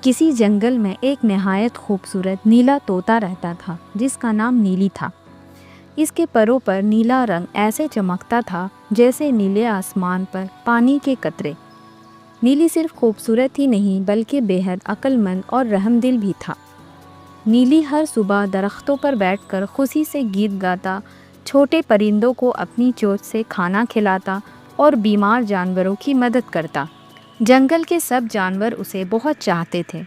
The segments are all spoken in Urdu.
کسی جنگل میں ایک نہایت خوبصورت نیلا طوطا رہتا تھا جس کا نام نیلی تھا۔ اس کے پروں پر نیلا رنگ ایسے چمکتا تھا جیسے نیلے آسمان پر پانی کے قطرے۔ نیلی صرف خوبصورت ہی نہیں بلکہ بے حد عقل مند اور رحم دل بھی تھا۔ نیلی ہر صبح درختوں پر بیٹھ کر خوشی سے گیت گاتا، چھوٹے پرندوں کو اپنی چونچ سے کھانا کھلاتا اور بیمار جانوروں کی مدد کرتا۔ جنگل کے سب جانور اسے بہت چاہتے تھے،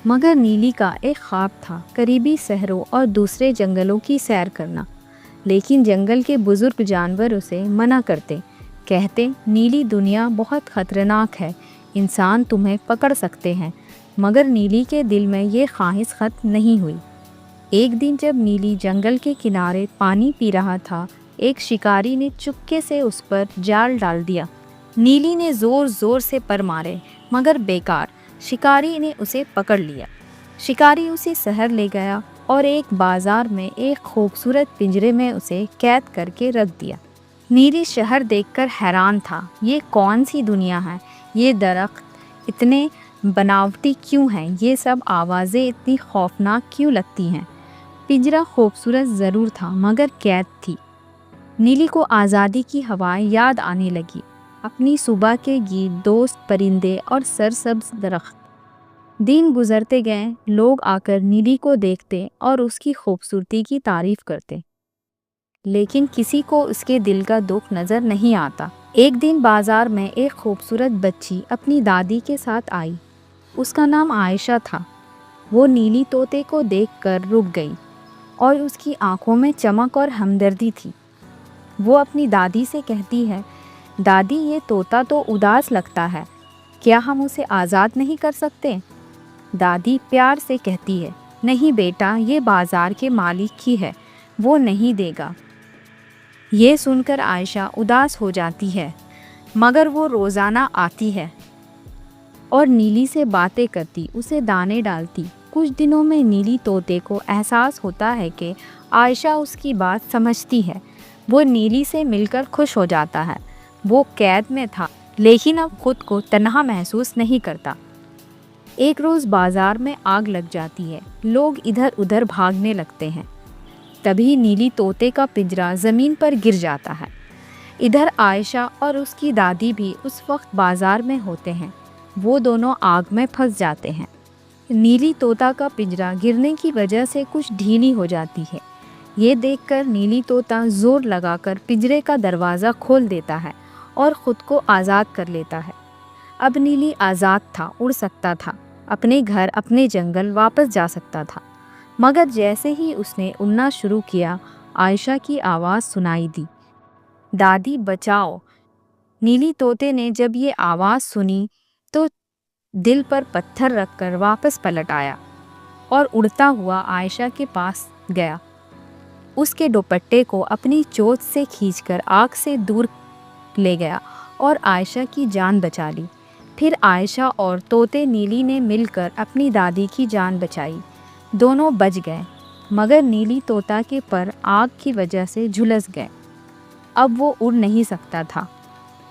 مگر نیلی کا ایک خواب تھا قریبی صحراؤں اور دوسرے جنگلوں کی سیر کرنا۔ لیکن جنگل کے بزرگ جانور اسے منع کرتے، کہتے نیلی دنیا بہت خطرناک ہے، انسان تمہیں پکڑ سکتے ہیں۔ مگر نیلی کے دل میں یہ خواہش ختم نہیں ہوئی۔ ایک دن جب نیلی جنگل کے کنارے پانی پی رہا تھا، ایک شکاری نے چپکے سے اس پر جال ڈال دیا۔ نیلی نے زور زور سے پر مارے مگر بیکار، شکاری نے اسے پکڑ لیا۔ شکاری اسے شہر لے گیا اور ایک بازار میں ایک خوبصورت پنجرے میں اسے قید کر کے رکھ دیا۔ نیلی شہر دیکھ کر حیران تھا، یہ کون سی دنیا ہے؟ یہ درخت اتنے بناوٹی کیوں ہیں؟ یہ سب آوازیں اتنی خوفناک کیوں لگتی ہیں؟ پنجرہ خوبصورت ضرور تھا مگر قید تھی۔ نیلی کو آزادی کی ہوائیں یاد آنے لگی، اپنی صبح کے گیت، دوست پرندے اور سرسبز درخت۔ دن گزرتے گئے، لوگ آ کر نیلی کو دیکھتے اور اس کی خوبصورتی کی تعریف کرتے، لیکن کسی کو اس کے دل کا دکھ نظر نہیں آتا۔ ایک دن بازار میں ایک خوبصورت بچی اپنی دادی کے ساتھ آئی، اس کا نام عائشہ تھا۔ وہ نیلی طوطے کو دیکھ کر رک گئی اور اس کی آنکھوں میں چمک اور ہمدردی تھی۔ وہ اپنی دادی سے کہتی ہے، دادی یہ طوطا تو اداس لگتا ہے، کیا ہم اسے آزاد نہیں کر سکتے؟ دادی پیار سے کہتی ہے، نہیں بیٹا، یہ بازار کے مالک کی ہے، وہ نہیں دے گا۔ یہ سن کر عائشہ اداس ہو جاتی ہے، مگر وہ روزانہ آتی ہے اور نیلی سے باتیں کرتی، اسے دانے ڈالتی۔ کچھ دنوں میں نیلی طوطے کو احساس ہوتا ہے کہ عائشہ اس کی بات سمجھتی ہے۔ وہ نیلی سے مل کر خوش ہو جاتا ہے۔ وہ قید میں تھا لیکن اب خود کو تنہا محسوس نہیں کرتا۔ ایک روز بازار میں آگ لگ جاتی ہے، لوگ ادھر ادھر بھاگنے لگتے ہیں۔ تبھی نیلی طوطے کا پنجرہ زمین پر گر جاتا ہے۔ ادھر عائشہ اور اس کی دادی بھی اس وقت بازار میں ہوتے ہیں، وہ دونوں آگ میں پھنس جاتے ہیں۔ نیلی طوطا کا پنجرہ گرنے کی وجہ سے کچھ ڈھیلی ہو جاتی ہے۔ یہ دیکھ کر نیلی طوطا زور لگا کر پنجرے کا دروازہ کھول دیتا ہے اور خود کو آزاد کر لیتا ہے۔ اب نیلی آزاد تھا، اڑ سکتا تھا، اپنے گھر، اپنے جنگل واپس جا سکتا تھا۔ مگر جیسے ہی اس نے اڑنا شروع کیا، عائشہ کی آواز سنائی دی، دادی بچاؤ۔ نیلی طوطے نے جب یہ آواز سنی تو دل پر پتھر رکھ کر واپس پلٹ آیا اور اڑتا ہوا عائشہ کے پاس گیا۔ اس کے دوپٹے کو اپنی چونچ سے کھینچ کر آگ سے دور لے گیا اور عائشہ کی جان بچا لی۔ پھر عائشہ اور طوطے نیلی نے مل کر اپنی دادی کی جان بچائی۔ دونوں بچ گئے، مگر نیلی طوطا کے پر آگ کی وجہ سے جھلس گئے، اب وہ اڑ نہیں سکتا تھا۔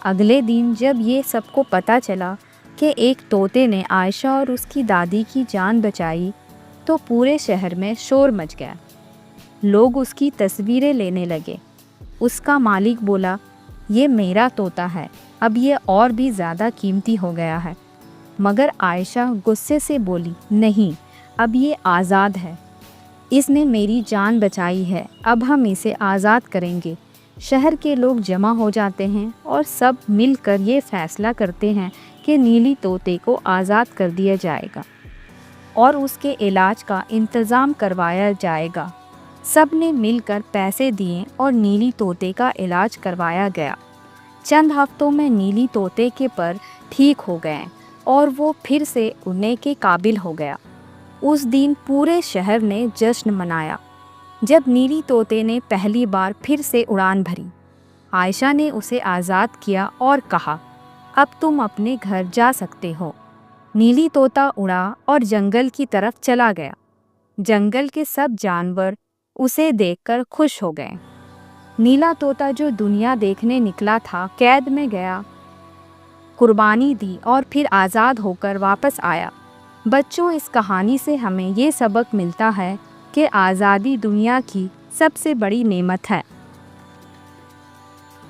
اگلے دن جب یہ سب کو پتہ چلا کہ ایک طوطے نے عائشہ اور اس کی دادی کی جان بچائی تو پورے شہر میں شور مچ گیا۔ لوگ اس کی تصویریں لینے لگے۔ اس کا مالک بولا، یہ میرا طوطا ہے، اب یہ اور بھی زیادہ قیمتی ہو گیا ہے۔ مگر عائشہ غصے سے بولی، نہیں، اب یہ آزاد ہے، اس نے میری جان بچائی ہے، اب ہم اسے آزاد کریں گے۔ شہر کے لوگ جمع ہو جاتے ہیں اور سب مل کر یہ فیصلہ کرتے ہیں کہ نیلی طوطے کو آزاد کر دیا جائے گا اور اس کے علاج کا انتظام کروایا جائے گا۔ سب نے مل کر پیسے دیے اور نیلی طوطے کا علاج کروایا گیا۔ چند ہفتوں میں نیلی طوطے کے پر ٹھیک ہو گئے اور وہ پھر سے اڑنے کے قابل ہو گیا۔ اس دن پورے شہر نے جشن منایا جب نیلی طوطے نے پہلی بار پھر سے اڑان بھری۔ عائشہ نے اسے آزاد کیا اور کہا، اب تم اپنے گھر جا سکتے ہو۔ نیلی طوطا اڑا اور جنگل کی طرف چلا گیا۔ جنگل کے سب جانور اسے دیکھ کر خوش ہو گئے۔ نیلا طوطا جو دنیا دیکھنے نکلا تھا، قید میں گیا، قربانی دی اور پھر آزاد ہو کر واپس آیا۔ بچوں، اس کہانی سے ہمیں یہ سبق ملتا ہے کہ آزادی دنیا کی سب سے بڑی نعمت ہے۔